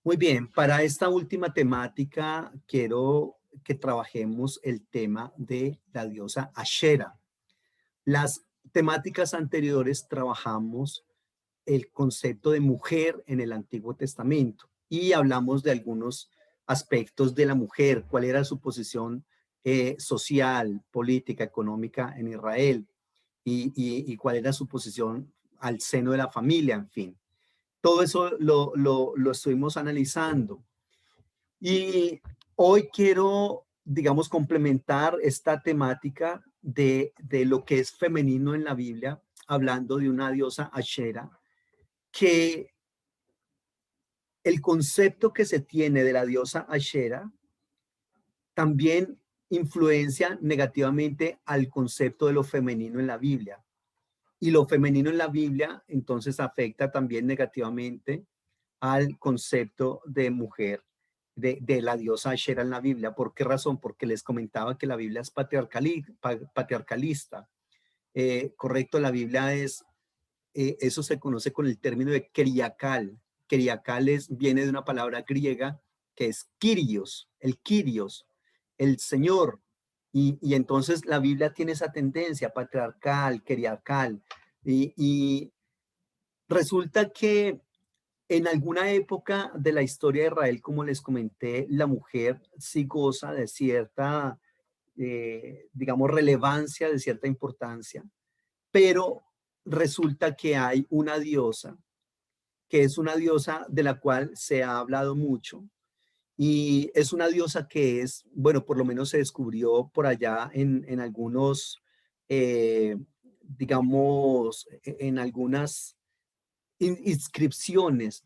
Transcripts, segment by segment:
Muy bien, para esta última temática quiero que trabajemos el tema de la diosa Ashera. Las temáticas anteriores trabajamos el concepto de mujer en el Antiguo Testamento y hablamos de algunos aspectos de la mujer, cuál era su posición social, política, económica en Israel y cuál era su posición al seno de la familia, en fin. Todo eso lo estuvimos analizando. Y hoy quiero, digamos, complementar esta temática de lo que es femenino en la Biblia, hablando de una diosa Ashera, que el concepto que se tiene de la diosa Ashera también influencia negativamente al concepto de lo femenino en la Biblia. Y lo femenino en la Biblia entonces afecta también negativamente al concepto de mujer, de la diosa Ashera en la Biblia. ¿Por qué razón? Porque les comentaba que la Biblia es patriarcalista. Correcto, la Biblia es, eso se conoce con el término de keriakal. Keriakal viene de una palabra griega que es Kyrios, el Señor. Y entonces la Biblia tiene esa tendencia patriarcal, keriakal. Y resulta que en alguna época de la historia de Israel, como les comenté, la mujer sí goza de cierta, digamos, relevancia, de cierta importancia, pero resulta que hay una diosa, que es una diosa de la cual se ha hablado mucho, y es una diosa que es, bueno, por lo menos se descubrió por allá en algunos, eh, digamos, en algunas inscripciones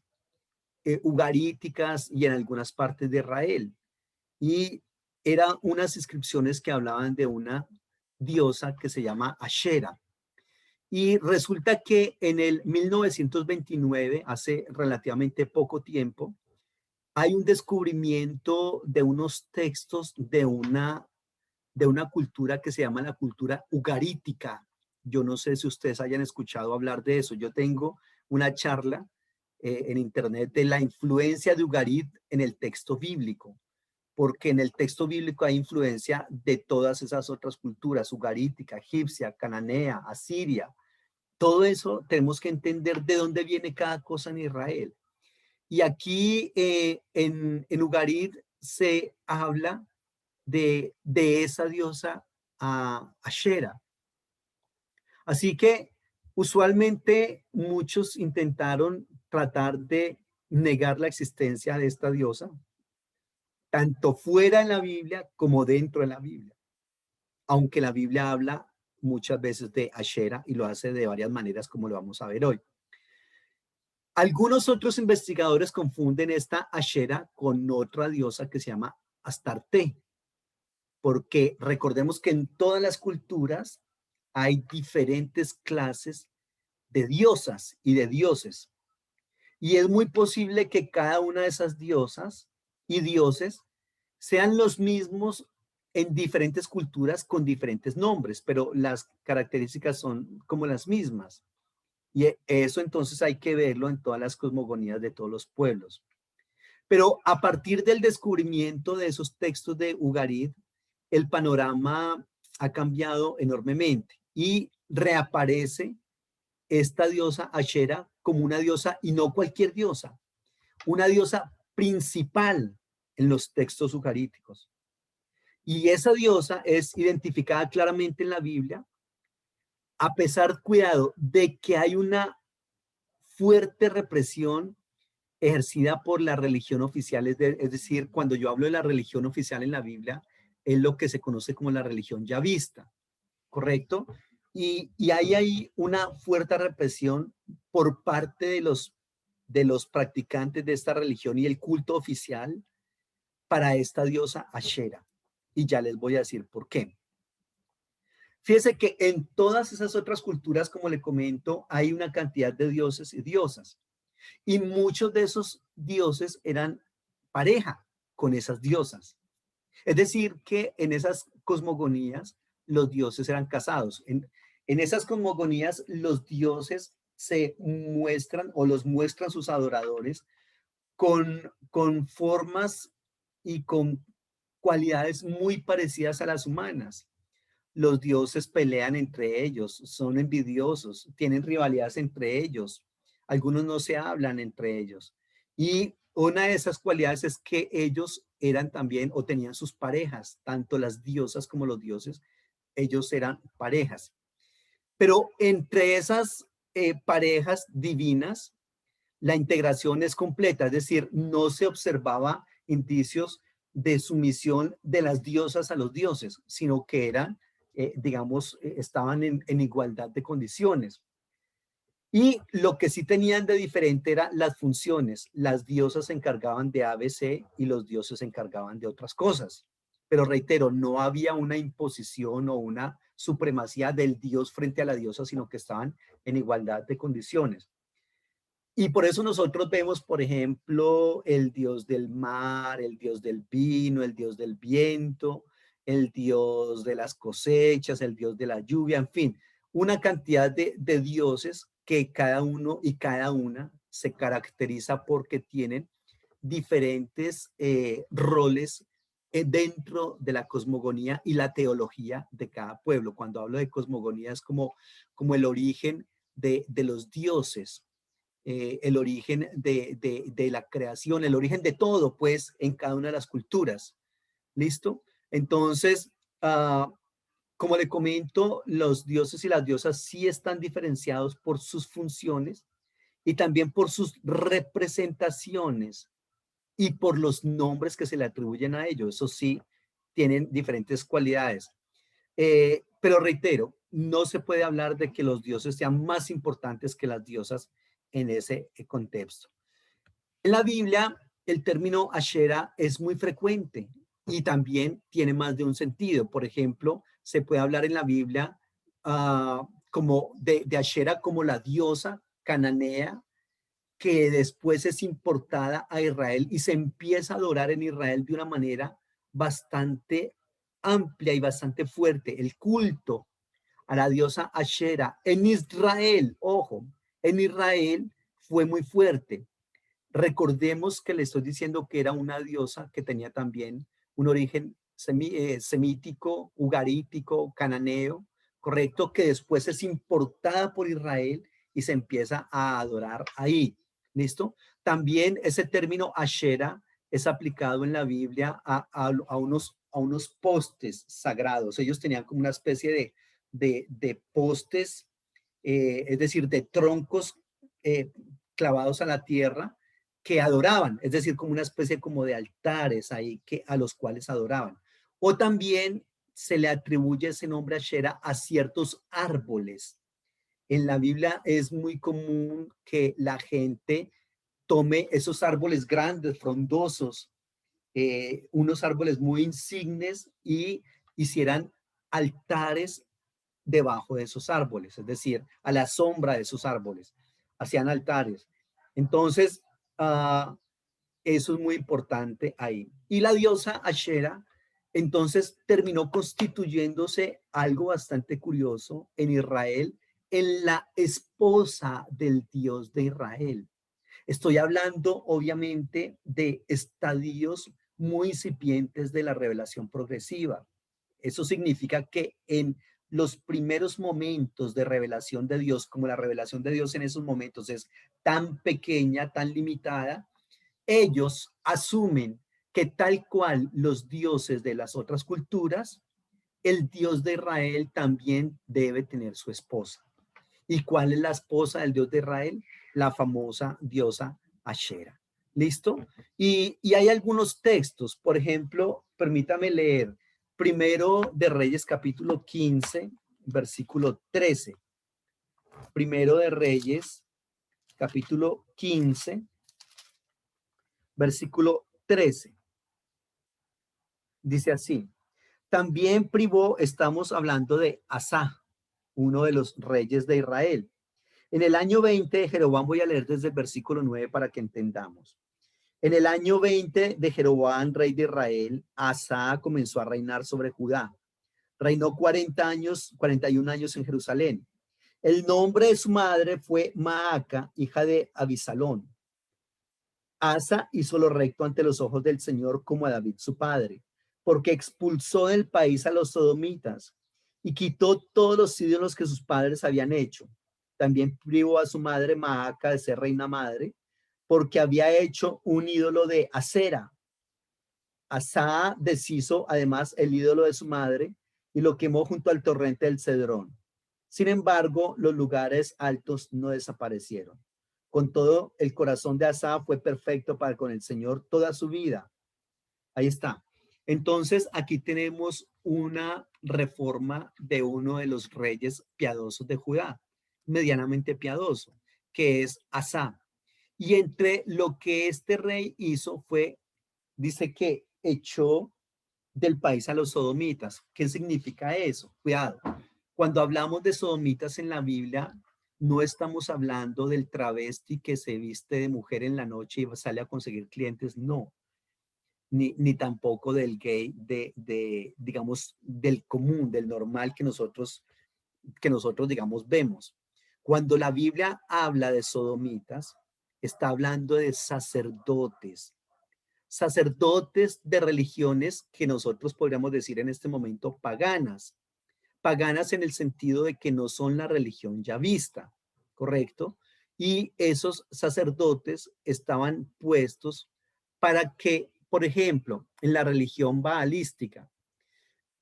ugaríticas y en algunas partes de Israel. Y eran unas inscripciones que hablaban de una diosa que se llama Ashera. Y resulta que en el 1929, hace relativamente poco tiempo, hay un descubrimiento de unos textos de una cultura que se llama la cultura ugarítica. Yo no sé si ustedes hayan escuchado hablar de eso. Yo tengo una charla en internet de la influencia de Ugarit en el texto bíblico, porque en el texto bíblico hay influencia de todas esas otras culturas, ugarítica, egipcia, cananea, asiria. Todo eso tenemos que entender de dónde viene cada cosa en Israel. Y aquí en Ugarit se habla de esa diosa Ashera. Así que usualmente muchos intentaron tratar de negar la existencia de esta diosa, tanto fuera en la Biblia como dentro de la Biblia, aunque la Biblia habla muchas veces de Ashera y lo hace de varias maneras como lo vamos a ver hoy. Algunos otros investigadores confunden esta Ashera con otra diosa que se llama Astarte, porque recordemos que en todas las culturas hay diferentes clases de diosas y de dioses. Y es muy posible que cada una de esas diosas y dioses sean los mismos en diferentes culturas con diferentes nombres, pero las características son como las mismas. Y eso entonces hay que verlo en todas las cosmogonías de todos los pueblos. Pero a partir del descubrimiento de esos textos de Ugarit, el panorama ha cambiado enormemente y reaparece esta diosa Ashera como una diosa y no cualquier diosa, una diosa principal en los textos ugaríticos. Y esa diosa es identificada claramente en la Biblia, a pesar, cuidado, de que hay una fuerte represión ejercida por la religión oficial, es decir, cuando yo hablo de la religión oficial en la Biblia, es lo que se conoce como la religión yavista, ¿correcto? Y hay ahí una fuerte represión por parte de los practicantes de esta religión y el culto oficial para esta diosa Ashera. Y ya les voy a decir por qué. Fíjese que en todas esas otras culturas, como le comento, hay una cantidad de dioses y diosas. Y muchos de esos dioses eran pareja con esas diosas. Es decir, que en esas cosmogonías los dioses eran casados. En esas cosmogonías los dioses se muestran o los muestran sus adoradores con formas y con cualidades muy parecidas a las humanas. Los dioses pelean entre ellos, son envidiosos, tienen rivalidades entre ellos. Algunos no se hablan entre ellos. Y una de esas cualidades es que ellos eran también o tenían sus parejas, tanto las diosas como los dioses, ellos eran parejas. Pero entre esas parejas divinas, la integración es completa, es decir, no se observaba indicios de sumisión de las diosas a los dioses, sino que eran, digamos, estaban en igualdad de condiciones. Y lo que sí tenían de diferente eran las funciones. Las diosas se encargaban de ABC y los dioses se encargaban de otras cosas. Pero reitero, no había una imposición o una supremacía del dios frente a la diosa, sino que estaban en igualdad de condiciones. Y por eso nosotros vemos, por ejemplo, el dios del mar, el dios del vino, el dios del viento, el dios de las cosechas, el dios de la lluvia, en fin, una cantidad de dioses que cada uno y cada una se caracteriza porque tienen diferentes roles dentro de la cosmogonía y la teología de cada pueblo. Cuando hablo de cosmogonía es como el origen de los dioses, el origen de la creación, el origen de todo, pues, en cada una de las culturas. ¿Listo? Entonces, como le comento, los dioses y las diosas sí están diferenciados por sus funciones y también por sus representaciones y por los nombres que se le atribuyen a ellos. Eso sí, tienen diferentes cualidades. Pero reitero, no se puede hablar de que los dioses sean más importantes que las diosas en ese contexto. En la Biblia, el término Ashera es muy frecuente y también tiene más de un sentido. Por ejemplo, se puede hablar en la Biblia como de Ashera como la diosa cananea que después es importada a Israel y se empieza a adorar en Israel de una manera bastante amplia y bastante fuerte. El culto a la diosa Ashera en Israel, ojo, en Israel fue muy fuerte. Recordemos que le estoy diciendo que era una diosa que tenía también un origen semítico, ugarítico, cananeo, correcto, que después es importada por Israel y se empieza a adorar ahí. ¿Listo? También ese término Ashera es aplicado en la Biblia a unos postes sagrados. Ellos tenían como una especie de postes, es decir, de troncos clavados a la tierra que adoraban, es decir, como una especie como de altares ahí a los cuales adoraban. O también se le atribuye ese nombre Ashera a ciertos árboles. En la Biblia es muy común que la gente tome esos árboles grandes, frondosos, unos árboles muy insignes y hicieran altares debajo de esos árboles, es decir, a la sombra de esos árboles, hacían altares. Entonces, uh, eso es muy importante ahí. Y la diosa Ashera, entonces, terminó constituyéndose algo bastante curioso en Israel, en la esposa del Dios de Israel. Estoy hablando, obviamente, de estadios muy incipientes de la revelación progresiva. Eso significa que en los primeros momentos de revelación de Dios, como la revelación de Dios en esos momentos es tan pequeña, tan limitada, ellos asumen que tal cual los dioses de las otras culturas, el Dios de Israel también debe tener su esposa. ¿Y cuál es la esposa del Dios de Israel? La famosa diosa Ashera. ¿Listo? Y hay algunos textos, por ejemplo, permítame leer Primero de Reyes capítulo 15, versículo 13. Primero de Reyes capítulo 15, versículo 13. Dice así, también privó, estamos hablando de Asa, uno de los reyes de Israel. En el año 20 de Jeroboam, voy a leer desde el versículo 9 para que entendamos. En el año 20 de Jeroboam, rey de Israel, Asa comenzó a reinar sobre Judá. Reinó 40 años, 41 años en Jerusalén. El nombre de su madre fue Maaca, hija de Abisalón. Asa hizo lo recto ante los ojos del Señor como a David su padre, porque expulsó del país a los sodomitas y quitó todos los ídolos que sus padres habían hecho. También privó a su madre Maaca de ser reina madre, porque había hecho un ídolo de acera. Asa deshizo además el ídolo de su madre y lo quemó junto al torrente del Cedrón. Sin embargo, los lugares altos no desaparecieron. Con todo, el corazón de Asa fue perfecto para con el Señor toda su vida. Ahí está. Entonces, aquí tenemos una reforma de uno de los reyes piadosos de Judá, medianamente piadoso, que es Asa. Y entre lo que este rey hizo fue, dice que echó del país a los sodomitas. ¿Qué significa eso? Cuidado. Cuando hablamos de sodomitas en la Biblia, no estamos hablando del travesti que se viste de mujer en la noche y sale a conseguir clientes, no. Ni tampoco del gay, digamos, del común, del normal que nosotros, digamos, vemos. Cuando la Biblia habla de sodomitas, está hablando de sacerdotes de religiones que nosotros podríamos decir en este momento paganas, paganas en el sentido de que no son la religión ya vista, ¿correcto? Y esos sacerdotes estaban puestos para que, por ejemplo, en la religión baalística,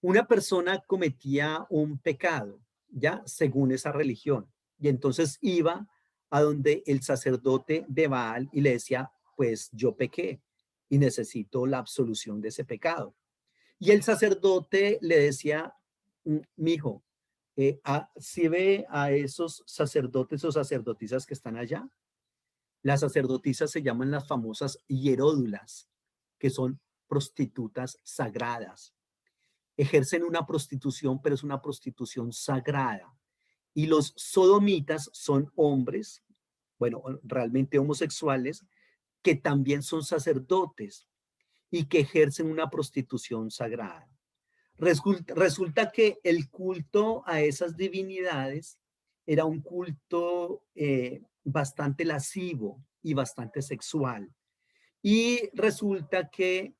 una persona cometía un pecado, ¿ya? Según esa religión. Y entonces iba a donde el sacerdote de Baal y le decía, pues yo pequé y necesito la absolución de ese pecado. Y el sacerdote le decía, mi hijo, si ve a esos sacerdotes o sacerdotisas que están allá, las sacerdotisas se llaman las famosas hieródulas, que son prostitutas sagradas. Ejercen una prostitución, pero es una prostitución sagrada. Y los sodomitas son hombres, bueno, realmente homosexuales, que también son sacerdotes y que ejercen una prostitución sagrada. Resulta que el culto a esas divinidades era un culto bastante lascivo y bastante sexual. Y resulta que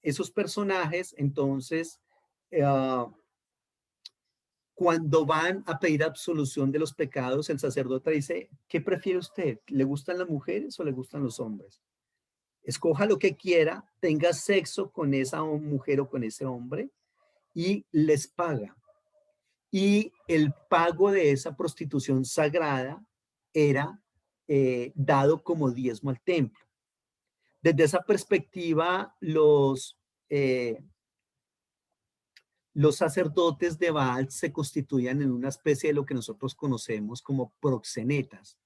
esos personajes, entonces, eh, cuando van a pedir absolución de los pecados, el sacerdote dice, ¿qué prefiere usted? ¿Le gustan las mujeres o le gustan los hombres? Escoja lo que quiera, tenga sexo con esa mujer o con ese hombre y les paga. Y el pago de esa prostitución sagrada era dado como diezmo al templo. Desde esa perspectiva, los sacerdotes de Baal se constituían en una especie de lo que nosotros conocemos como proxenetas.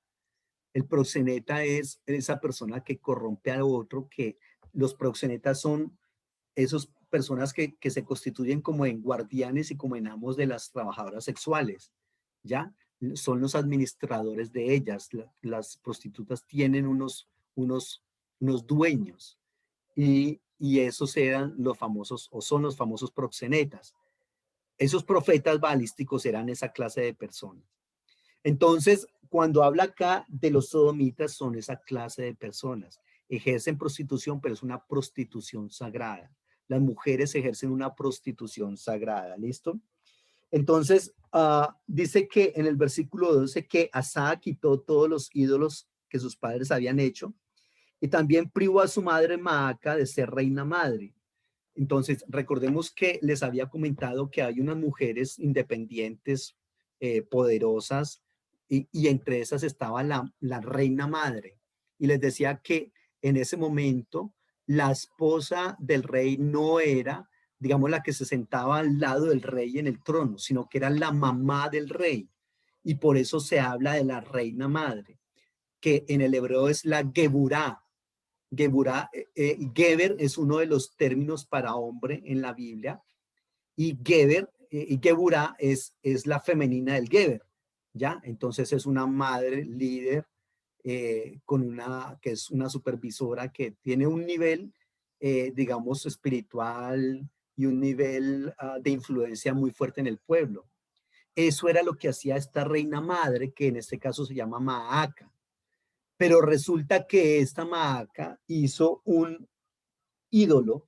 El proxeneta es esa persona que corrompe a otro, que los proxenetas son esas personas que se constituyen como en guardianes y como en amos de las trabajadoras sexuales, ¿ya? Son los administradores de ellas. Las prostitutas tienen unos dueños y esos eran los famosos o son los famosos proxenetas. Esos profetas balísticos eran esa clase de personas. Entonces, cuando habla acá de los sodomitas, son esa clase de personas. Ejercen prostitución, pero es una prostitución sagrada. Las mujeres ejercen una prostitución sagrada, ¿listo? Entonces, dice que en el versículo 12 que Asa quitó todos los ídolos que sus padres habían hecho y también privó a su madre Maaca de ser reina madre. Entonces, recordemos que les había comentado que hay unas mujeres independientes, poderosas, y entre esas estaba la reina madre. Y les decía que en ese momento la esposa del rey no era, digamos, la que se sentaba al lado del rey en el trono, sino que era la mamá del rey. Y por eso se habla de la reina madre, que en el hebreo es la Geburá. Geburá, Geber es uno de los términos para hombre en la Biblia y Geber y Geburá es la femenina del Geber, ¿ya? Entonces es una madre líder que es una supervisora que tiene un nivel, digamos, espiritual y un nivel de influencia muy fuerte en el pueblo. Eso era lo que hacía esta reina madre, que en este caso se llama Maaca. Pero resulta que esta Maaca hizo un ídolo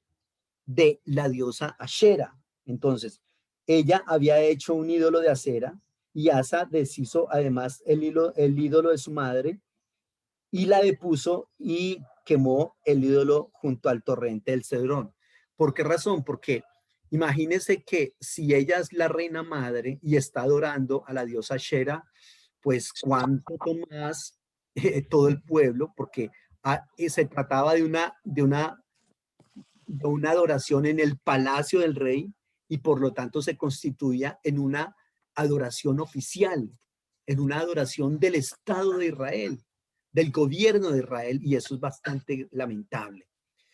de la diosa Ashera. Entonces, ella había hecho un ídolo de acera y Asa deshizo además el ídolo de su madre y la depuso y quemó el ídolo junto al torrente del Cedrón. ¿Por qué razón? Porque imagínense que si ella es la reina madre y está adorando a la diosa Shera, pues cuánto más todo el pueblo, porque se trataba de una adoración en el palacio del rey y por lo tanto se constituía en una adoración oficial, en una adoración del Estado de Israel, del gobierno de Israel, y eso es bastante lamentable.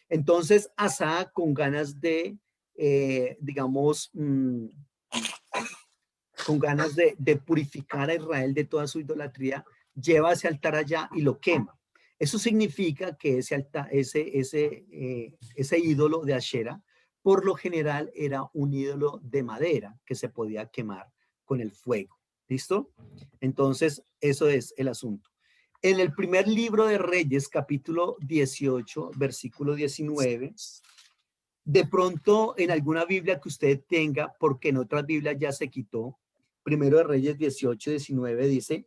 Entonces, Asa, con ganas de, digamos, con ganas de purificar a Israel de toda su idolatría, lleva ese altar allá y lo quema. Eso significa que ese ídolo de Ashera, por lo general, era un ídolo de madera que se podía quemar con el fuego. ¿Listo? Entonces, eso es el asunto. En el primer libro de Reyes, capítulo 18, versículo 19, de pronto en alguna Biblia que usted tenga, porque en otras Biblias ya se quitó, primero de Reyes 18, 19, dice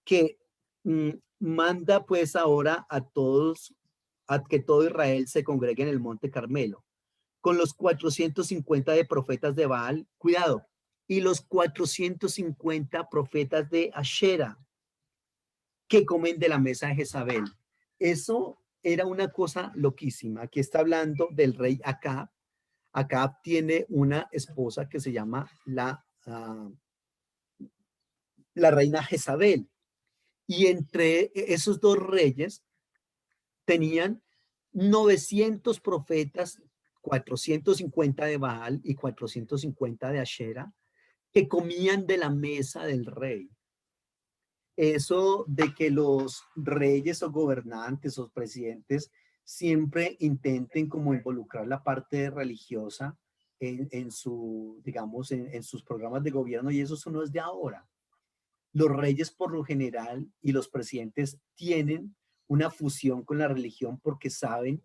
que manda pues ahora a todos, a que todo Israel se congregue en el monte Carmelo, con los 450 de profetas de Baal, cuidado, y los 450 profetas de Ashera, que comen de la mesa de Jezabel. Eso era una cosa loquísima. Aquí está hablando del rey Acab. Acab tiene una esposa que se llama la reina Jezabel. Y entre esos dos reyes tenían 900 profetas, 450 de Baal y 450 de Ashera, que comían de la mesa del rey. Eso de que los reyes o gobernantes o presidentes siempre intenten como involucrar la parte religiosa en su, digamos, en sus programas de gobierno, y eso no es de ahora. Los reyes por lo general y los presidentes tienen una fusión con la religión porque saben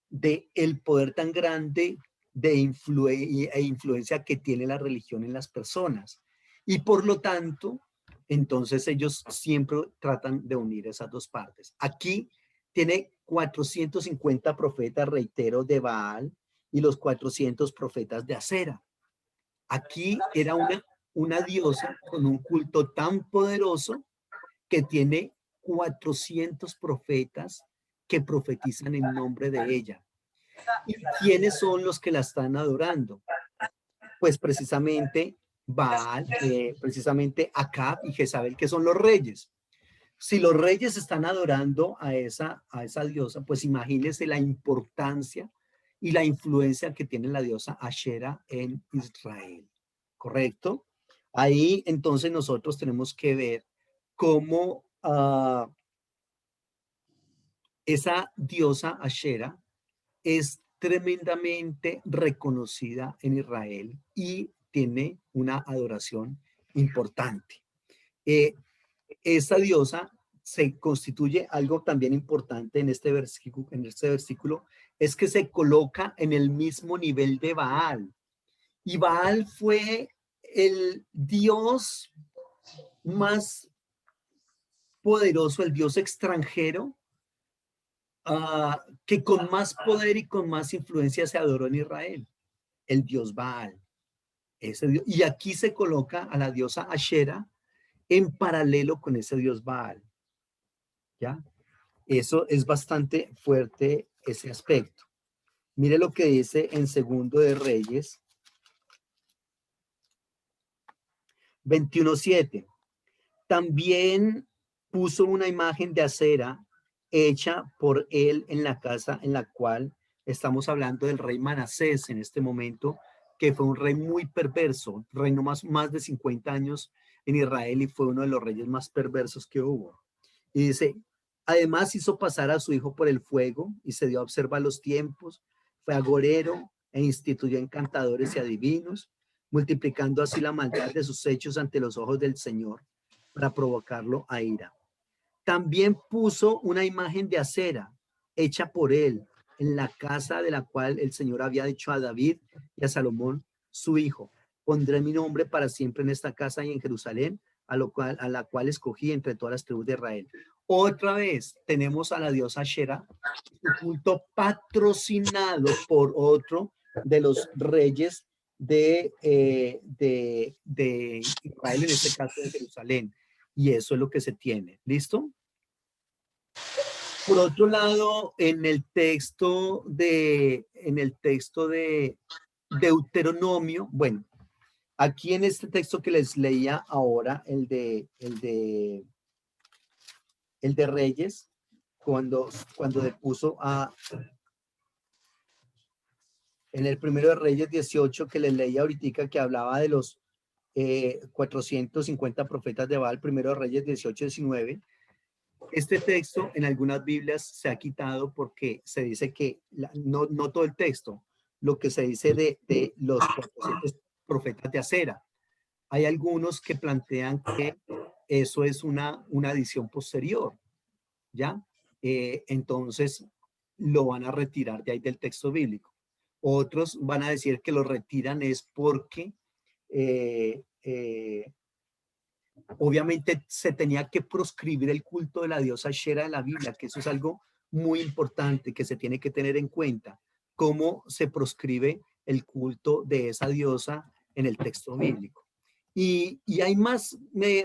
de el poder tan grande de influencia que tiene la religión en las personas. Y por lo tanto, entonces ellos siempre tratan de unir esas dos partes. Aquí tiene 450 profetas, reitero, de Baal y los 400 profetas de Acera. Aquí era una diosa con un culto tan poderoso que tiene 400 profetas que profetizan en nombre de ella. ¿Y quiénes son los que la están adorando? Pues precisamente Baal, precisamente Acab y Jezabel, que son los reyes. Si los reyes están adorando a esa diosa, pues imagínense la importancia y la influencia que tiene la diosa Ashera en Israel. ¿Correcto? Ahí entonces nosotros tenemos que ver cómo esa diosa Ashera es tremendamente reconocida en Israel y tiene una adoración importante. Esta diosa se constituye algo también importante en este versículo, es que se coloca en el mismo nivel de Baal. Y Baal fue el dios más poderoso, el dios extranjero, que con más poder y con más influencia se adoró en Israel, el dios Baal. Ese dios, y aquí se coloca a la diosa Ashera en paralelo con ese dios Baal. ¿Ya? Eso es bastante fuerte, ese aspecto. Mire lo que dice en Segundo de Reyes 21:7. También puso una imagen de acera hecha por él en la casa en la cual estamos hablando del rey Manasés en este momento, que fue un rey muy perverso, reinó más de 50 años en Israel y fue uno de los reyes más perversos que hubo. Y dice, además hizo pasar a su hijo por el fuego y se dio a observar los tiempos, fue agorero e instituyó encantadores y adivinos, multiplicando así la maldad de sus hechos ante los ojos del Señor para provocarlo a ira. También puso una imagen de acera hecha por él en la casa de la cual el Señor había dicho a David y a Salomón, su hijo. Pondré mi nombre para siempre en esta casa y en Jerusalén, a la cual escogí entre todas las tribus de Israel. Otra vez tenemos a la diosa Ashera, un culto patrocinado por otro de los reyes de Israel, en este caso de Jerusalén. Y eso es lo que se tiene. ¿Listo? Por otro lado, en el texto de Deuteronomio, bueno, aquí en este texto que les leía ahora, el de Reyes, cuando puso en el primero de Reyes 18 que les leía ahorita, que hablaba de los 450 profetas de Baal, primero de Reyes 18-19. Este texto en algunas Biblias se ha quitado porque se dice que, no todo el texto, lo que se dice de los 400 profetas de Acera. Hay algunos que plantean que eso es una adición posterior, ¿ya? Entonces lo van a retirar de ahí del texto bíblico. Otros van a decir que lo retiran es porque obviamente se tenía que proscribir el culto de la diosa Shera en la Biblia, que eso es algo muy importante que se tiene que tener en cuenta, cómo se proscribe el culto de esa diosa en el texto bíblico. Y hay más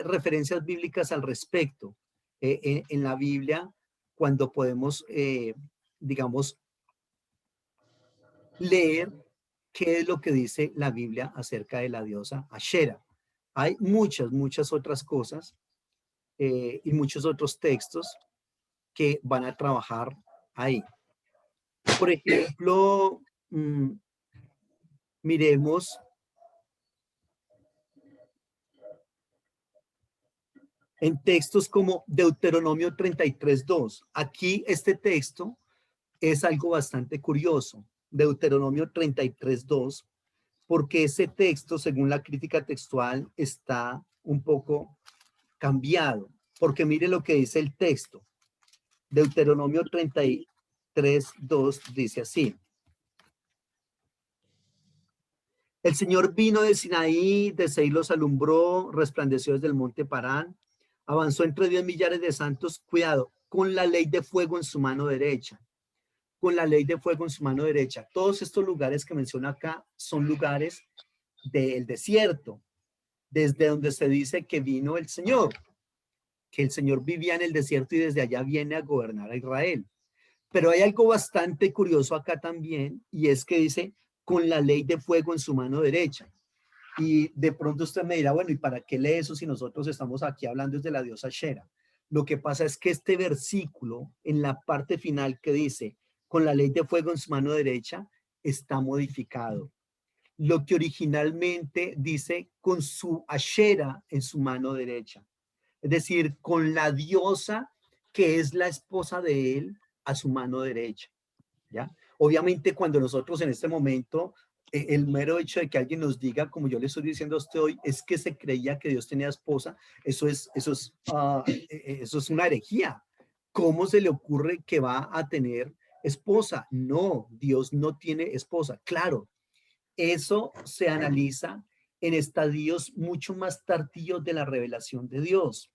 referencias bíblicas al respecto en la Biblia, cuando podemos, digamos, leer qué es lo que dice la Biblia acerca de la diosa Ashera. Hay muchas otras cosas y muchos otros textos que van a trabajar ahí. Por ejemplo, miremos en textos como Deuteronomio 33:2. Aquí este texto es algo bastante curioso. Deuteronomio 33:2, porque ese texto, según la crítica textual, está un poco cambiado. Porque mire lo que dice el texto. Deuteronomio 33:2 dice así: el Señor vino de Sinaí, de Seir los alumbró, resplandeció desde el monte Parán, avanzó entre 10 millares de santos, cuidado, con la ley de fuego en su mano derecha, con la ley de fuego en su mano derecha. Todos estos lugares que menciona acá son lugares del desierto, desde donde se dice que vino el Señor, que el Señor vivía en el desierto y desde allá viene a gobernar a Israel. Pero hay algo bastante curioso acá también, y es que dice, con la ley de fuego en su mano derecha. Y de pronto usted me dirá, bueno, ¿y para qué lee eso si nosotros estamos aquí hablando desde la diosa Shera? Lo que pasa es que este versículo, en la parte final que dice, con la ley de fuego en su mano derecha, está modificado. Lo que originalmente dice, con su Ashera en su mano derecha. Es decir, con la diosa que es la esposa de él a su mano derecha. ¿Ya? Obviamente cuando nosotros en este momento, el mero hecho de que alguien nos diga, como yo le estoy diciendo a usted hoy, es que se creía que Dios tenía esposa, eso es una herejía. ¿Cómo se le ocurre que va a tener esposa? No, Dios no tiene esposa. Claro, eso se analiza en estadios mucho más tardíos de la revelación de Dios.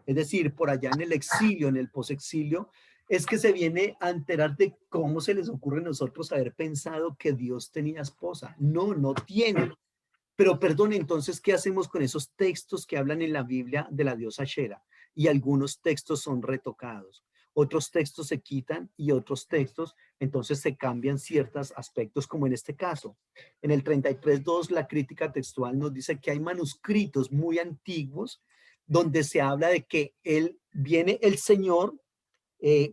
Es decir, por allá en el exilio, en el posexilio, es que se viene a enterar de cómo se les ocurre a nosotros haber pensado que Dios tenía esposa. No, no tiene. Pero perdón, entonces, ¿qué hacemos con esos textos que hablan en la Biblia de la diosa Shera? Y algunos textos son retocados, otros textos se quitan y otros textos, entonces se cambian ciertos aspectos, como en este caso. En el 33.2, la crítica textual nos dice que hay manuscritos muy antiguos donde se habla de que viene el Señor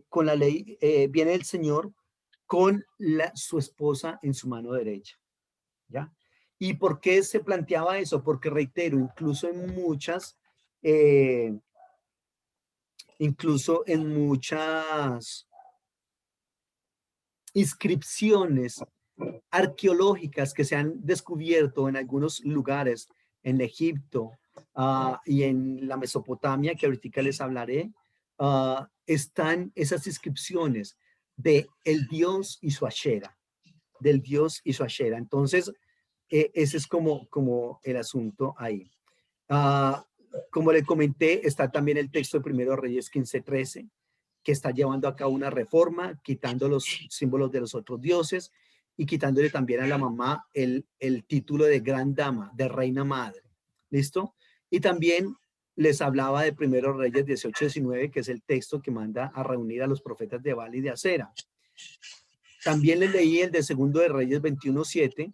con la ley, viene el Señor con su esposa en su mano derecha. ¿Ya? ¿Y por qué se planteaba eso? Porque reitero, eh, incluso en muchas inscripciones arqueológicas que se han descubierto en algunos lugares, en Egipto y en la Mesopotamia, que ahorita les hablaré, están esas inscripciones de el Dios y su Ashera, del Dios y su Ashera. Entonces, ese es como el asunto ahí. Ah, como le comenté, está también el texto de Primero Reyes 15:13, que está llevando a cabo una reforma, quitando los símbolos de los otros dioses y quitándole también a la mamá el título de gran dama, de reina madre. ¿Listo? Y también les hablaba de Primero Reyes 18:19, que es el texto que manda a reunir a los profetas de Baal y de Acera. También les leí el de Segundo de Reyes 21:7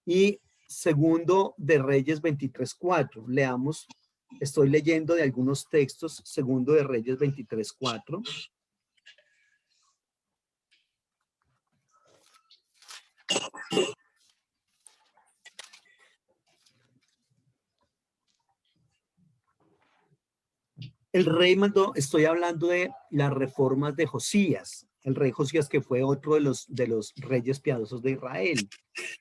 y Segundo de Reyes 23:4. Leamos, estoy leyendo de algunos textos, Segundo de Reyes 23:4. El rey mandó, estoy hablando de las reformas de Josías, el rey Josías que fue otro de los reyes piadosos de Israel.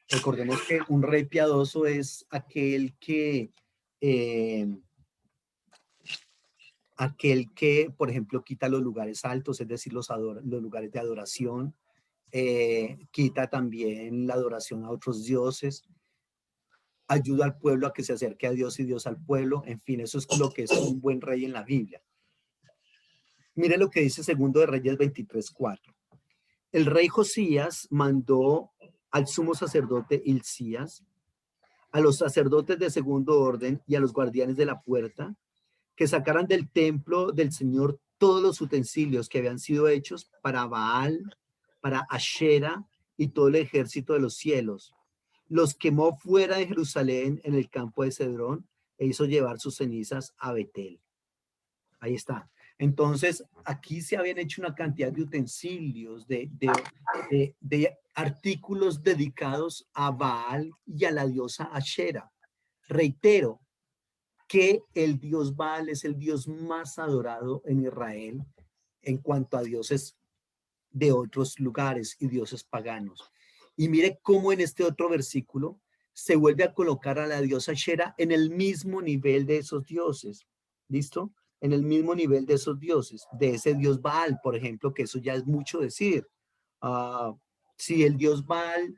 Recordemos que un rey piadoso es eh, aquel que, por ejemplo, quita los lugares altos, es decir, los lugares de adoración, quita también la adoración a otros dioses, ayuda al pueblo a que se acerque a Dios y Dios al pueblo, en fin, eso es lo que es un buen rey en la Biblia. Mire lo que dice Segundo de Reyes 23:4. El rey Josías mandó al sumo sacerdote Hilcías, a los sacerdotes de segundo orden y a los guardianes de la puerta, que sacaran del templo del Señor todos los utensilios que habían sido hechos para Baal, para Ashera y todo el ejército de los cielos. Los quemó fuera de Jerusalén en el campo de Cedrón e hizo llevar sus cenizas a Betel. Ahí está. Entonces, aquí se habían hecho una cantidad de utensilios, de artículos dedicados a Baal y a la diosa Ashera. Reitero que el dios Baal es el dios más adorado en Israel en cuanto a dioses de otros lugares y dioses paganos. Y mire cómo en este otro versículo se vuelve a colocar a la diosa Ashera en el mismo nivel de esos dioses. ¿Listo? En el mismo nivel de esos dioses, de ese dios Baal, por ejemplo, que eso ya es mucho decir. Si el dios Baal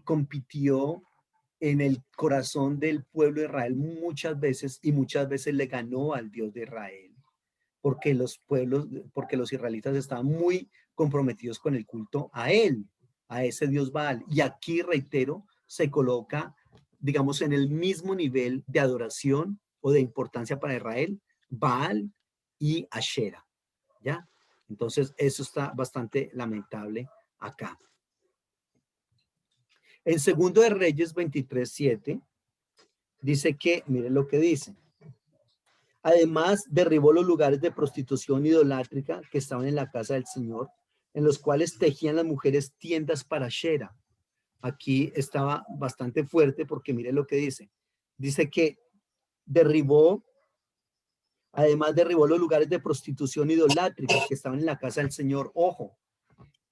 compitió en el corazón del pueblo de Israel muchas veces y muchas veces le ganó al Dios de Israel, porque los israelitas estaban muy comprometidos con el culto a él, a ese Dios Baal. Y aquí, reitero, se coloca, digamos, en el mismo nivel de adoración o de importancia para Israel, Baal y Ashera, ¿ya? Entonces, eso está bastante lamentable acá. En Segundo de Reyes 23:7 dice que, miren lo que dice. Además, derribó los lugares de prostitución idolátrica que estaban en la casa del Señor, en los cuales tejían las mujeres tiendas para Shera. Aquí estaba bastante fuerte porque miren lo que dice. Dice que además derribó los lugares de prostitución idolátrica que estaban en la casa del Señor. Ojo,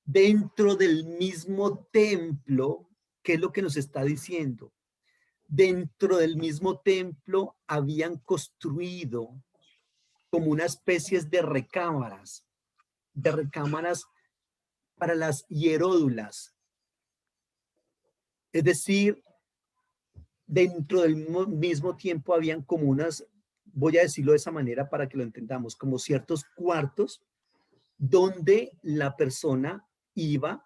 dentro del mismo templo, ¿qué es lo que nos está diciendo? Dentro del mismo templo habían construido como una especie de recámaras para las hieródulas. Es decir, dentro del mismo tiempo habían como unas, voy a decirlo de esa manera para que lo entendamos, como ciertos cuartos donde la persona iba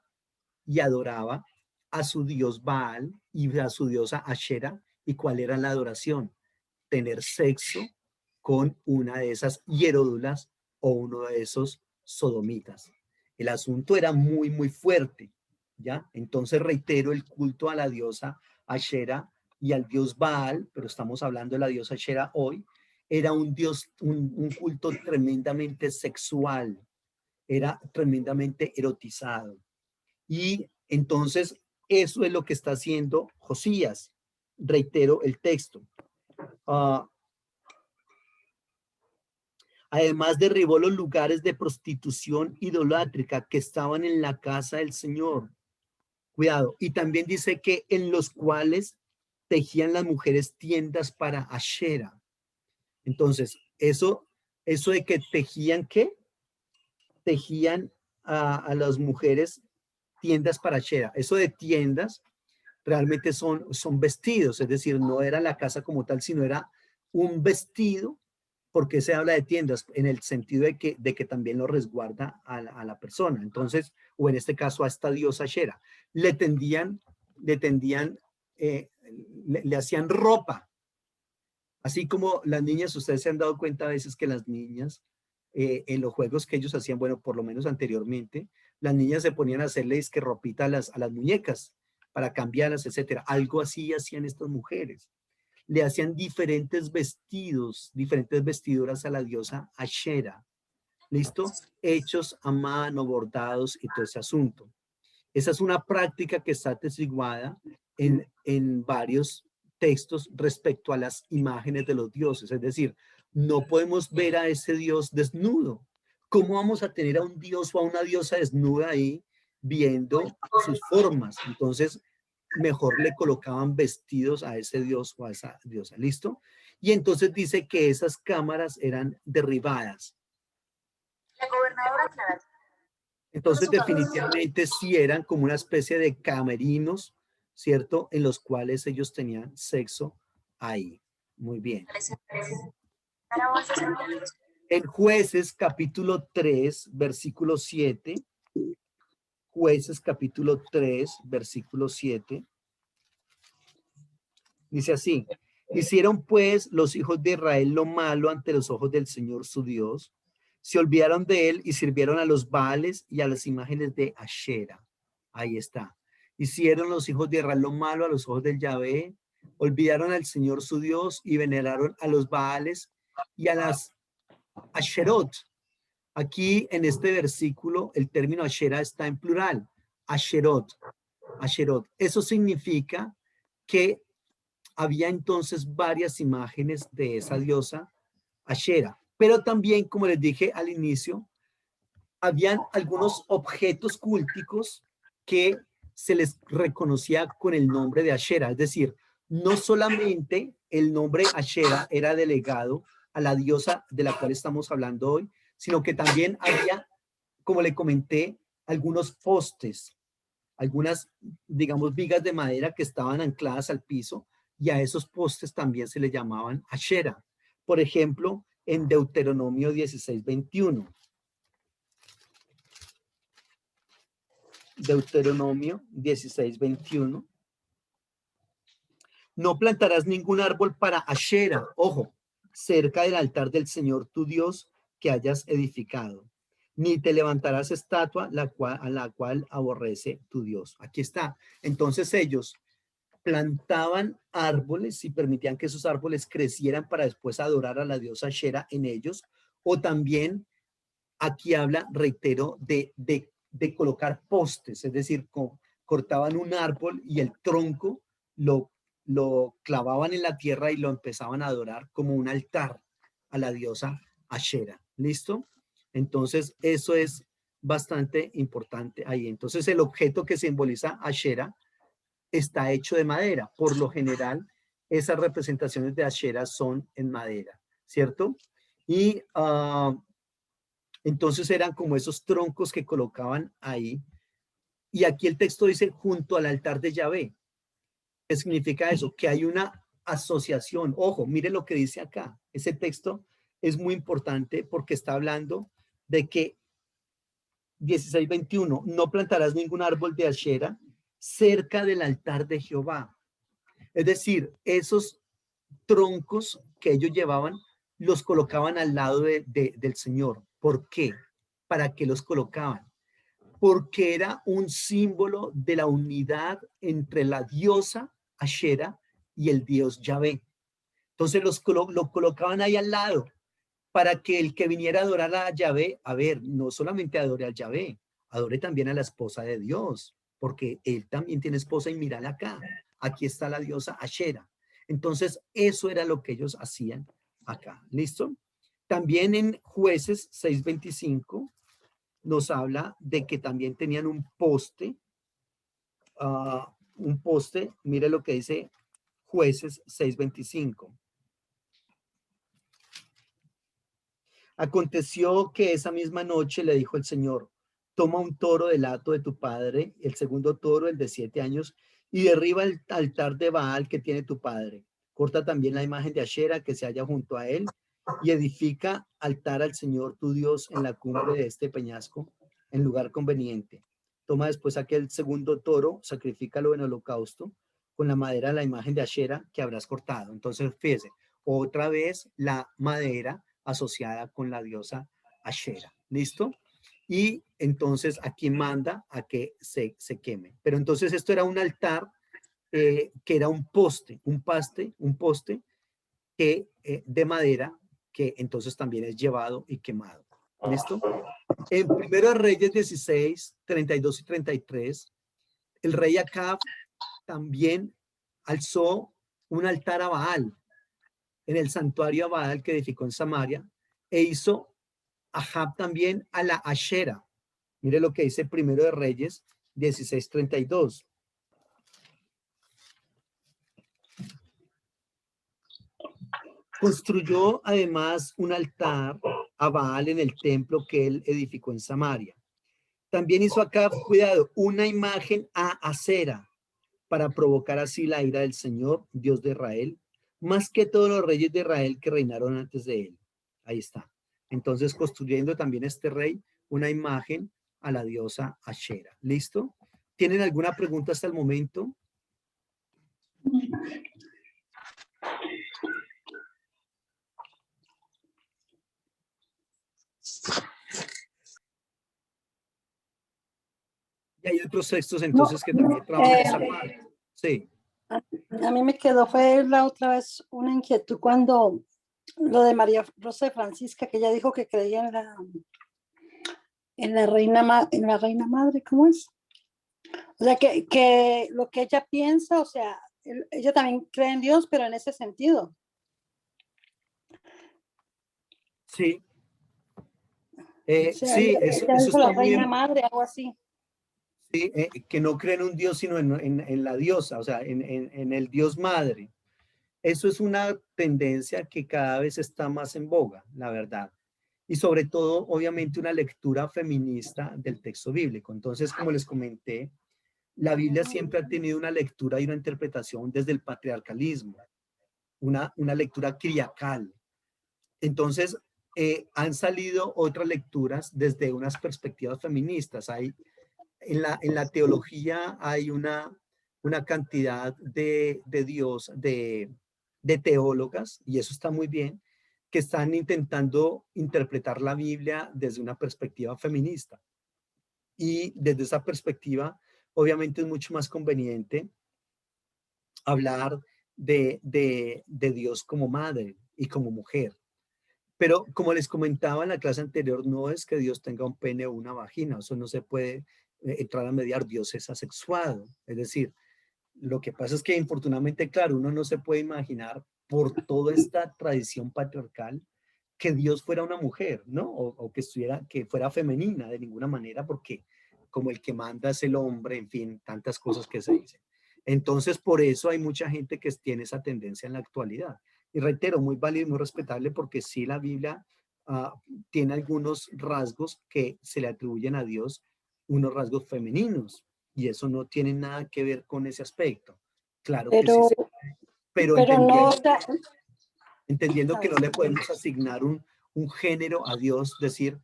y adoraba a su dios Baal y a su diosa Ashera. ¿Y cuál era la adoración? Tener sexo con una de esas hieródulas o uno de esos sodomitas. El asunto era muy, muy fuerte, ¿ya? Entonces reitero, el culto a la diosa Ashera y al dios Baal, pero estamos hablando de la diosa Ashera hoy, era un dios, un culto tremendamente sexual, era tremendamente erotizado. Y entonces eso es lo que está haciendo Josías. Reitero el texto. Además derribó los lugares de prostitución idolátrica que estaban en la casa del Señor. Cuidado. Y también dice que en los cuales tejían las mujeres tiendas para Ashera. Entonces, eso Eso de que tejían, ¿qué? Tejían a las mujeres tiendas para Ashera. Eso de tiendas realmente son vestidos, es decir, no era la casa como tal, sino era un vestido, porque se habla de tiendas en el sentido de que también lo resguarda a la persona. Entonces, o en este caso a esta diosa Ashera, le tendían, le tendían, le hacían ropa. Así como las niñas, ustedes se han dado cuenta a veces que las niñas, en los juegos que ellos hacían, bueno, por lo menos anteriormente, las niñas se ponían a hacerles que ropita a las muñecas para cambiarlas, etcétera. Algo así hacían estas mujeres. Le hacían diferentes vestidos, diferentes vestiduras a la diosa Ashera. ¿Listo? Hechos a mano, bordados y todo ese asunto. Esa es una práctica que está atestiguada en varios textos respecto a las imágenes de los dioses. Es decir, no podemos ver a ese dios desnudo. ¿Cómo vamos a tener a un dios o a una diosa desnuda ahí viendo sus formas? Entonces, mejor le colocaban vestidos a ese dios o a esa diosa. ¿Listo? Y entonces dice que esas cámaras eran derribadas. La gobernadora Clara. Entonces, definitivamente sí eran como una especie de camerinos, ¿cierto? En los cuales ellos tenían sexo ahí. Muy bien. En Jueces capítulo 3, versículo 7. Jueces capítulo 3, versículo 7. Dice así: hicieron pues los hijos de Israel lo malo ante los ojos del Señor su Dios. Se olvidaron de él y sirvieron a los Baales y a las imágenes de Ashera. Ahí está. Hicieron los hijos de Israel lo malo a los ojos del Yahvé. Olvidaron al Señor su Dios y veneraron a los Baales y a las Asherot. Aquí en este versículo el término Ashera está en plural. Asherot. Asherot. Eso significa que había entonces varias imágenes de esa diosa Ashera, pero también, como les dije al inicio, habían algunos objetos cúlticos que se les reconocía con el nombre de Ashera, es decir, no solamente el nombre Ashera era delegado a la diosa de la cual estamos hablando hoy, sino que también había, como le comenté, algunos postes, algunas, digamos, vigas de madera que estaban ancladas al piso, y a esos postes también se le llamaban Ashera. Por ejemplo, en Deuteronomio 16:21. Deuteronomio 16:21. No plantarás ningún árbol para Ashera, ojo, cerca del altar del Señor tu Dios que hayas edificado, ni te levantarás estatua a la cual aborrece tu Dios. Aquí está. Entonces ellos plantaban árboles y permitían que esos árboles crecieran para después adorar a la diosa Ashera en ellos, o también aquí habla, reitero, de colocar postes, es decir, cortaban un árbol y el tronco lo clavaban en la tierra y lo empezaban a adorar como un altar a la diosa Ashera. ¿Listo? Entonces, eso es bastante importante ahí. Entonces, el objeto que simboliza Ashera está hecho de madera. Por lo general, esas representaciones de Ashera son en madera, ¿cierto? Y entonces eran como esos troncos que colocaban ahí. Y aquí el texto dice junto al altar de Yahvé. ¿Qué significa eso? Que hay una asociación. Ojo, mire lo que dice acá. Ese texto es muy importante porque está hablando de que 16:21, no plantarás ningún árbol de Ashera cerca del altar de Jehová. Es decir, esos troncos que ellos llevaban los colocaban al lado del Señor. ¿Por qué? ¿Para qué los colocaban? Porque era un símbolo de la unidad entre la diosa Ashera y el dios Yahvé. Entonces lo colocaban ahí al lado para que el que viniera a adorar a Yahvé, a ver, no solamente adore al Yahvé, adore también a la esposa de Dios, porque él también tiene esposa y mírala acá, aquí está la diosa Ashera. Entonces, eso era lo que ellos hacían acá. ¿Listo? También en Jueces 6:25 nos habla de que también tenían un poste, mire lo que dice Jueces 6:25. Aconteció que esa misma noche le dijo el Señor, toma un toro del hato de tu padre, el segundo toro, el de 7 años, y derriba el altar de Baal que tiene tu padre. Corta también la imagen de Ashera que se halla junto a él y edifica altar al Señor tu Dios en la cumbre de este peñasco, en lugar conveniente. Toma después aquel segundo toro, sacrifícalo en holocausto con la madera de la imagen de Ashera que habrás cortado. Entonces, fíjese, otra vez la madera asociada con la diosa Ashera. ¿Listo? Y entonces aquí manda a que se queme. Pero entonces esto era un altar que era un poste, un poste que, de madera que entonces también es llevado y quemado. ¿Listo? En Primero de Reyes 16, 32 y 33, el rey Acab también alzó un altar a Baal en el santuario a Baal que edificó en Samaria e hizo Ahab también a la Ashera. Mire lo que dice Primero de Reyes 16:32. Construyó además un altar a Baal en el templo que él edificó en Samaria. También hizo acá, cuidado, una imagen a Acera para provocar así la ira del Señor, Dios de Israel, más que todos los reyes de Israel que reinaron antes de él. Ahí está. Entonces, construyendo también este rey una imagen a la diosa Ashera. ¿Listo? ¿Tienen alguna pregunta hasta el momento? Y hay otros textos No, entonces que también trabajan esa parte. Sí. a mí me quedó, fue la otra vez una inquietud cuando lo de María Rosa de Francisca, que ella dijo que creía en la en la reina madre, ¿cómo es? O sea, que lo que ella piensa, o sea, ella también cree en Dios, pero en ese sentido. Sí, O sea, sí, eso, ella eso dijo está la muy reina bien. madre, algo así. Sí, que no creen en un Dios, sino en la diosa, o sea, en el Dios madre. Eso es una tendencia que cada vez está más en boga, la verdad. Y sobre todo, obviamente, una lectura feminista del texto bíblico. Entonces, como les comenté, la Biblia siempre ha tenido una lectura y una interpretación desde el patriarcalismo, una lectura criacal. Entonces, han salido otras lecturas desde unas perspectivas feministas. Hay en la teología hay una cantidad de Dios, de teólogas, y eso está muy bien, que están intentando interpretar la Biblia desde una perspectiva feminista. Y desde esa perspectiva, obviamente es mucho más conveniente hablar de Dios como madre y como mujer. Pero como les comentaba en la clase anterior, no es que Dios tenga un pene o una vagina, eso no se puede entrar a mediar, Dios es asexuado. Es decir, lo que pasa es que infortunadamente, claro, uno no se puede imaginar por toda esta tradición patriarcal que Dios fuera una mujer, ¿no? O que estuviera, que fuera femenina de ninguna manera, porque como el que manda es el hombre, en fin, tantas cosas que se dicen. Entonces, por eso hay mucha gente que tiene esa tendencia en la actualidad. Y reitero, muy válido y muy respetable porque sí la Biblia tiene algunos rasgos que se le atribuyen a Dios, unos rasgos femeninos, y eso no tiene nada que ver con ese aspecto. Claro que sí, Pero, pero pero no, entendiendo a que ver, no le podemos asignar un género a Dios, decir,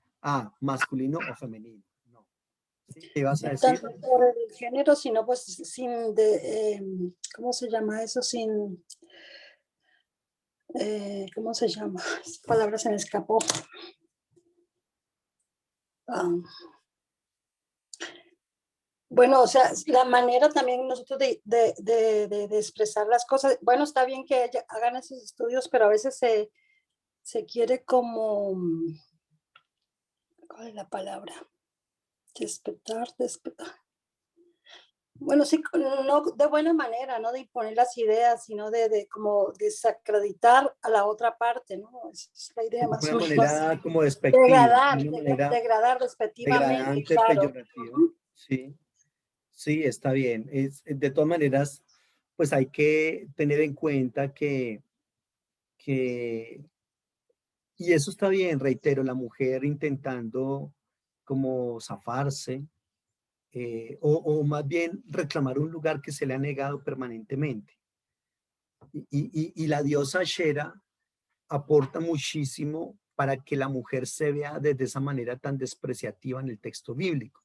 masculino o femenino. No. ¿Sí? ¿Qué vas a no decir? tanto por el género, sino pues sin ¿cómo se llama eso? Sin, ¿cómo se llama? Esa palabra se me escapó. Ah, bueno, o sea, la manera también nosotros de expresar las cosas, bueno, está bien que hagan esos estudios, pero a veces se quiere como, ¿cuál es la palabra? Despertar. Bueno, sí, no de buena manera, no de imponer las ideas, sino de como desacreditar a la otra parte, ¿no? Esa es la idea De más una o menos. manera como despectiva, de una manera Degradar despectivamente, degradante, claro. peyorativa. Sí, sí, está bien. De todas maneras, pues hay que tener en cuenta que Y eso está bien, reitero, la mujer intentando como zafarse, o más bien reclamar un lugar que se le ha negado permanentemente. Y la diosa Shera aporta muchísimo para que la mujer se vea desde esa manera tan despreciativa en el texto bíblico.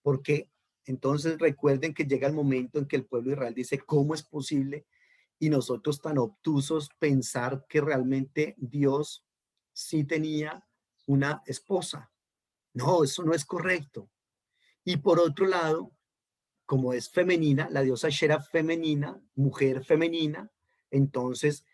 Porque entonces recuerden que llega el momento en que el pueblo de Israel dice, ¿cómo es posible? Y nosotros tan obtusos pensar que realmente Dios sí tenía una esposa. No, eso no es correcto. Y por otro lado, como es femenina, la diosa Shera femenina, mujer femenina, entonces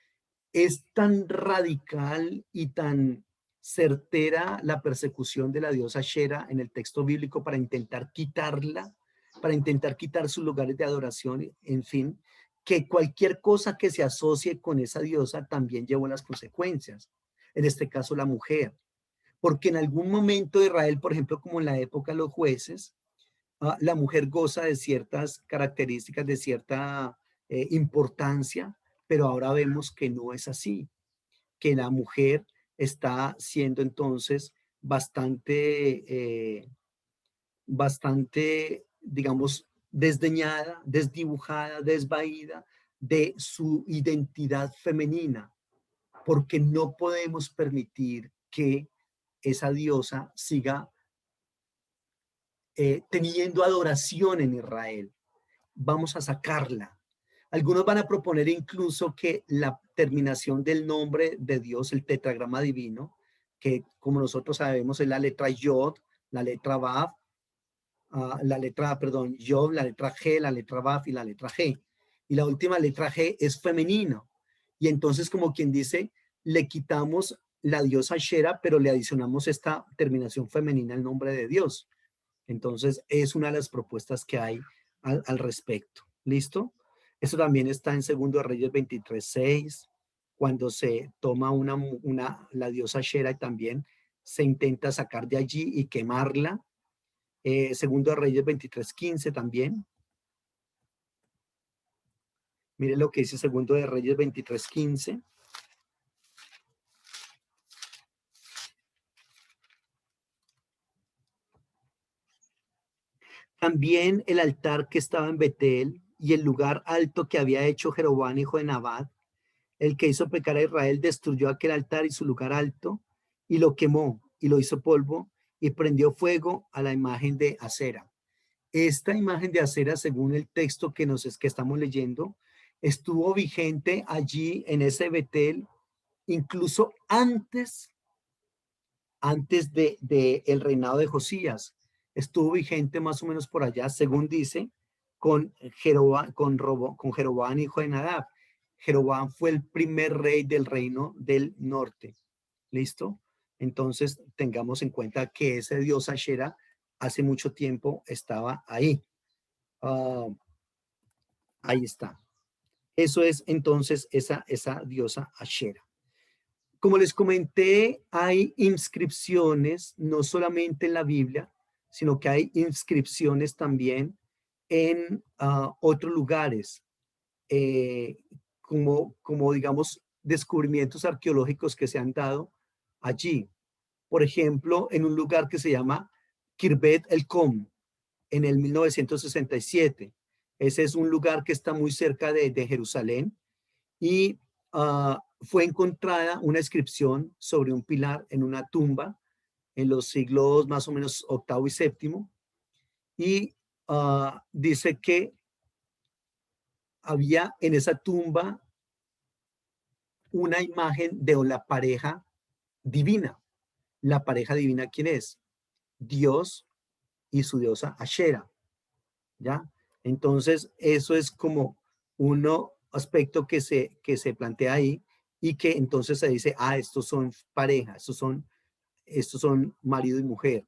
es tan radical y tan certera la persecución de la diosa Shera en el texto bíblico para intentar quitarla, para intentar quitar sus lugares de adoración, en fin, que cualquier cosa que se asocie con esa diosa también llevó las consecuencias. En este caso, la mujer. Porque en algún momento de Israel, por ejemplo, como en la época de los jueces, la mujer goza de ciertas características, de cierta importancia, pero ahora vemos que no es así, que la mujer está siendo entonces bastante, digamos, desdeñada, desdibujada, desvaída de su identidad femenina, porque no podemos permitir que esa diosa siga teniendo adoración en Israel. Vamos a sacarla. Algunos van a proponer incluso que la terminación del nombre de Dios, el tetragrama divino, que como nosotros sabemos es la letra Yod, la letra Vav, la letra, perdón, Yod, la letra G, la letra Vav y la letra G. Y la última letra G es femenino. Y entonces, como quien dice, le quitamos la diosa Shera, pero le adicionamos esta terminación femenina al nombre de Dios. Entonces, es una de las propuestas que hay al respecto. ¿Listo? Eso también está en Segundo de Reyes 23:6, cuando se toma la diosa Shera y también se intenta sacar de allí y quemarla. Segundo de Reyes 23:15 también. Mire lo que dice Segundo de Reyes 23:15. También el altar que estaba en Betel y el lugar alto que había hecho Jeroboam, hijo de Nabat, el que hizo pecar a Israel, destruyó aquel altar y su lugar alto y lo quemó y lo hizo polvo y prendió fuego a la imagen de Acera. Esta imagen de Acera, según el texto que estamos leyendo, estuvo vigente allí en ese Betel, incluso antes de el reinado de Josías. Estuvo vigente más o menos por allá, según dice, con Jeroboam, hijo de Nadab. Jeroboam fue el primer rey del reino del norte. ¿Listo? Entonces, tengamos en cuenta que ese dios Ashera hace mucho tiempo estaba ahí. Ahí está. Eso es entonces esa diosa Ashera. Como les comenté, hay inscripciones, no solamente en la Biblia, sino que hay inscripciones también en otros lugares, como digamos descubrimientos arqueológicos que se han dado allí. Por ejemplo, en un lugar que se llama Kirbet el Com, en el 1967. Ese es un lugar que está muy cerca de Jerusalén y fue encontrada una inscripción sobre un pilar en una tumba en los siglos más o menos octavo y séptimo, y dice que había en esa tumba una imagen de la pareja divina. La pareja divina, ¿quién es? Dios y su diosa Ashera, ¿ya? Entonces, eso es como un aspecto que se plantea ahí y que entonces se dice, estos son pareja, estos son marido y mujer.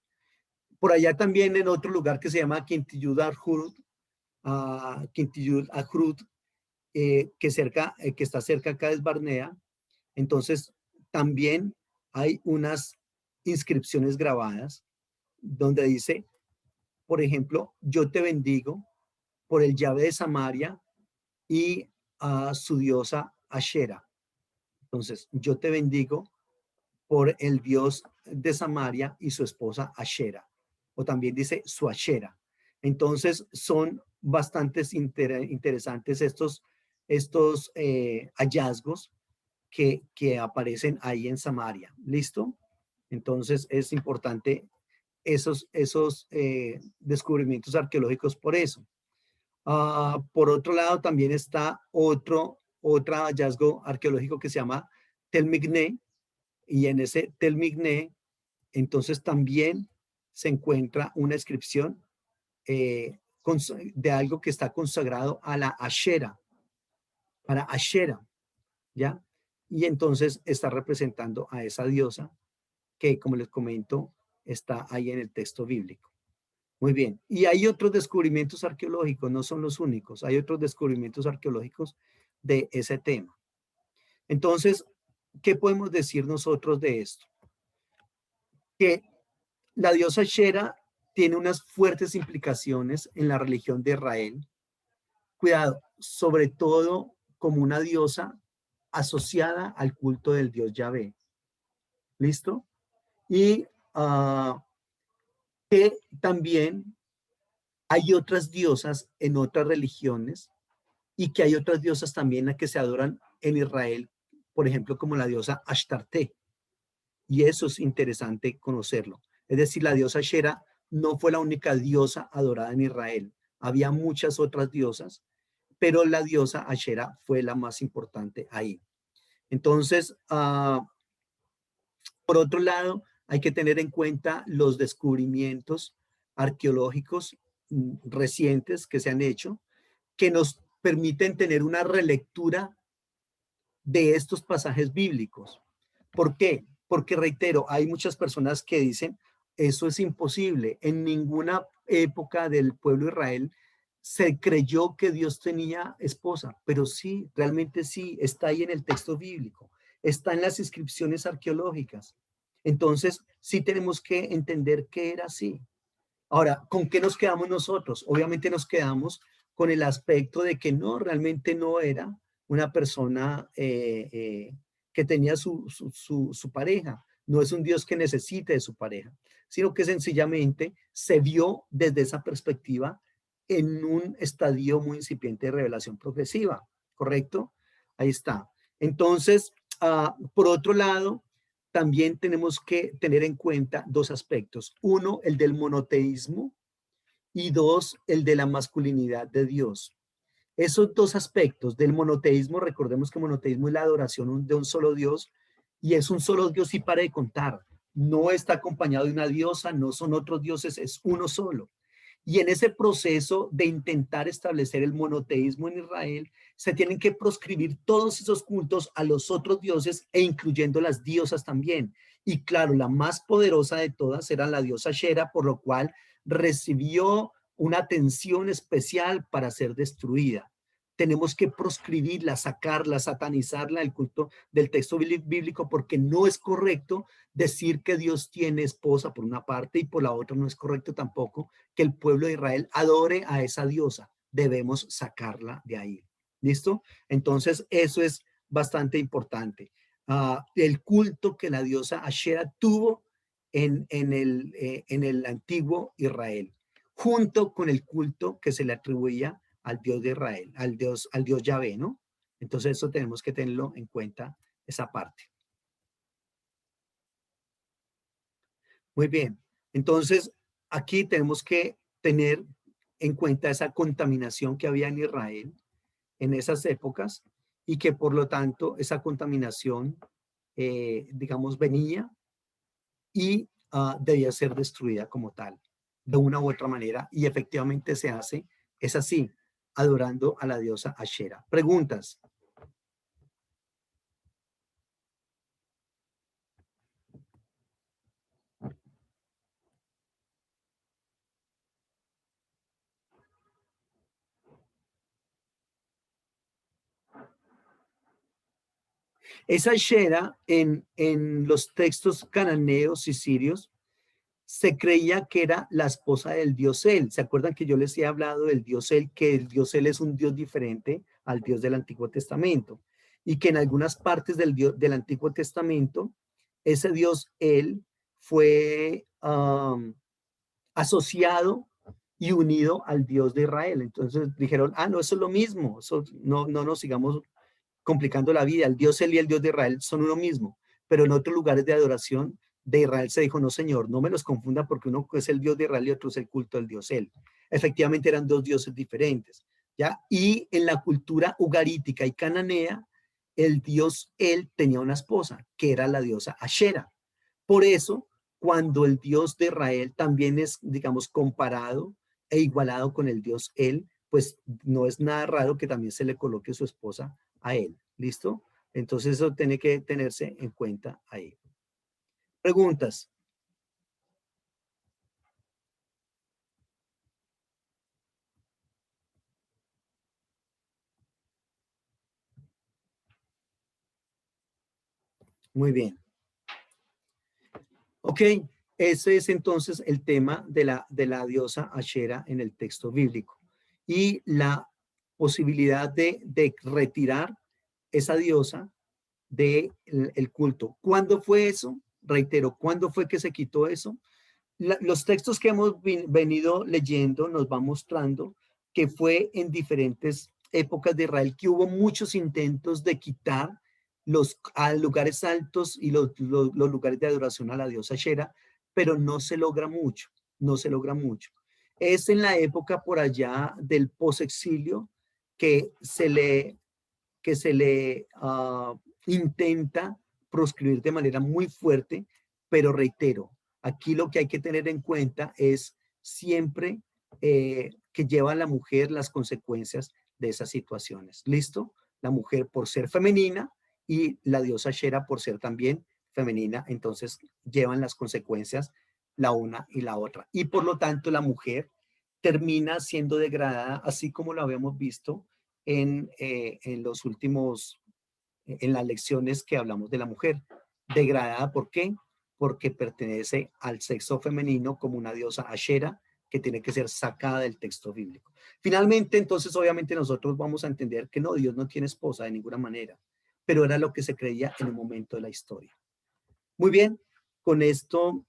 Por allá también en otro lugar que se llama Quintiyud Ahrud, que está cerca acá de Barnea, entonces también hay unas inscripciones grabadas donde dice, por ejemplo, yo te bendigo por el Yahvé de Samaria y a su diosa Ashera. Entonces, yo te bendigo por el dios de Samaria y su esposa Ashera, o también dice su Ashera. Entonces son bastantes interesantes estos hallazgos que aparecen ahí en Samaria. ¿Listo? Entonces es importante esos descubrimientos arqueológicos por eso. Por otro lado, también está otro hallazgo arqueológico que se llama Tel Migné, y en ese Tel Migné, entonces también se encuentra una inscripción de algo que está consagrado a la Ashera, para Ashera, ¿ya? Y entonces está representando a esa diosa que, como les comento, está ahí en el texto bíblico. Muy bien. Y hay otros descubrimientos arqueológicos, no son los únicos. Hay otros descubrimientos arqueológicos de ese tema. Entonces, ¿qué podemos decir nosotros de esto? Que la diosa Shera tiene unas fuertes implicaciones en la religión de Israel. Cuidado, sobre todo como una diosa asociada al culto del dios Yahvé. ¿Listo? Y que también hay otras diosas en otras religiones y que hay otras diosas también a que se adoran en Israel, por ejemplo, como la diosa Ashtarte. Y eso es interesante conocerlo. Es decir, la diosa Shera no fue la única diosa adorada en Israel. Había muchas otras diosas, pero la diosa Ashera fue la más importante ahí. Entonces, por otro lado, hay que tener en cuenta los descubrimientos arqueológicos recientes que se han hecho, que nos permiten tener una relectura de estos pasajes bíblicos. ¿Por qué? Porque reitero, hay muchas personas que dicen, eso es imposible. En ninguna época del pueblo de Israel se creyó que Dios tenía esposa, pero sí, realmente sí, está ahí en el texto bíblico, está en las inscripciones arqueológicas. Entonces, sí tenemos que entender que era así. Ahora, ¿con qué nos quedamos nosotros? Obviamente nos quedamos con el aspecto de que no, realmente no era una persona que tenía su pareja. No es un Dios que necesite de su pareja, sino que sencillamente se vio desde esa perspectiva en un estadio muy incipiente de revelación progresiva, ¿correcto? Ahí está. Entonces, por otro lado, también tenemos que tener en cuenta dos aspectos. Uno, el del monoteísmo, y dos, el de la masculinidad de Dios. Esos dos aspectos del monoteísmo, recordemos que monoteísmo es la adoración de un solo Dios, y es un solo Dios y para de contar. No está acompañado de una diosa, no son otros dioses, es uno solo. Y en ese proceso de intentar establecer el monoteísmo en Israel, se tienen que proscribir todos esos cultos a los otros dioses e incluyendo las diosas también. Y claro, la más poderosa de todas era la diosa Shera, por lo cual recibió una atención especial para ser destruida. Tenemos que proscribirla, sacarla, satanizarla del culto del texto bíblico, porque no es correcto decir que Dios tiene esposa por una parte y por la otra no es correcto tampoco que el pueblo de Israel adore a esa diosa. Debemos sacarla de ahí. ¿Listo? Entonces, eso es bastante importante. El culto que la diosa Ashera tuvo en el antiguo Israel, junto con el culto que se le atribuía al Dios de Israel, al Dios Yahvé, ¿no? Entonces, eso tenemos que tenerlo en cuenta, esa parte. Muy bien. Entonces, aquí tenemos que tener en cuenta esa contaminación que había en Israel en esas épocas y que por lo tanto esa contaminación, digamos, venía y debía ser destruida como tal, de una u otra manera. Y efectivamente se hace, es así, adorando a la diosa Ashera. Preguntas. Esa Ashera en los textos cananeos y sirios se creía que era la esposa del dios El. ¿Se acuerdan que yo les he hablado del dios El? Que el dios El es un dios diferente al dios del Antiguo Testamento y que en algunas partes del Antiguo Testamento ese Dios él fue asociado y unido al Dios de Israel. Entonces dijeron, no, eso es lo mismo, eso, no nos sigamos complicando la vida. El Dios él y el Dios de Israel son uno mismo, pero en otros lugares de adoración de Israel se dijo, no señor, no me los confunda porque uno es el Dios de Israel y otro es el culto del Dios él. Efectivamente eran dos dioses diferentes, ¿ya? Y en la cultura ugarítica y cananea, el Dios él tenía una esposa, que era la diosa Ashera. Por eso, cuando el Dios de Israel también es, digamos, comparado e igualado con el Dios él, pues no es nada raro que también se le coloque su esposa a él. ¿Listo? Entonces eso tiene que tenerse en cuenta ahí. Preguntas. Muy bien. Ok, ese es entonces el tema de la diosa Ashera en el texto bíblico y la posibilidad de retirar esa diosa del culto. ¿Cuándo fue eso? Reitero, ¿cuándo fue que se quitó eso? Los textos que hemos venido leyendo nos van mostrando que fue en diferentes épocas de Israel que hubo muchos intentos de quitar los lugares altos y los lugares de adoración a la diosa Shera, pero no se logra mucho, no se logra mucho. Es en la época por allá del posexilio que se le intenta proscribir de manera muy fuerte, pero reitero, aquí lo que hay que tener en cuenta es siempre que lleva a la mujer las consecuencias de esas situaciones. ¿Listo? La mujer por ser femenina y la diosa Shera por ser también femenina, entonces llevan las consecuencias la una y la otra. Y por lo tanto la mujer termina siendo degradada, así como lo habíamos visto en los últimos, en las lecciones que hablamos de la mujer. Degradada, ¿por qué? Porque pertenece al sexo femenino como una diosa Ashera que tiene que ser sacada del texto bíblico. Finalmente, entonces, obviamente nosotros vamos a entender que no, Dios no tiene esposa de ninguna manera, pero era lo que se creía en el momento de la historia. Muy bien, con esto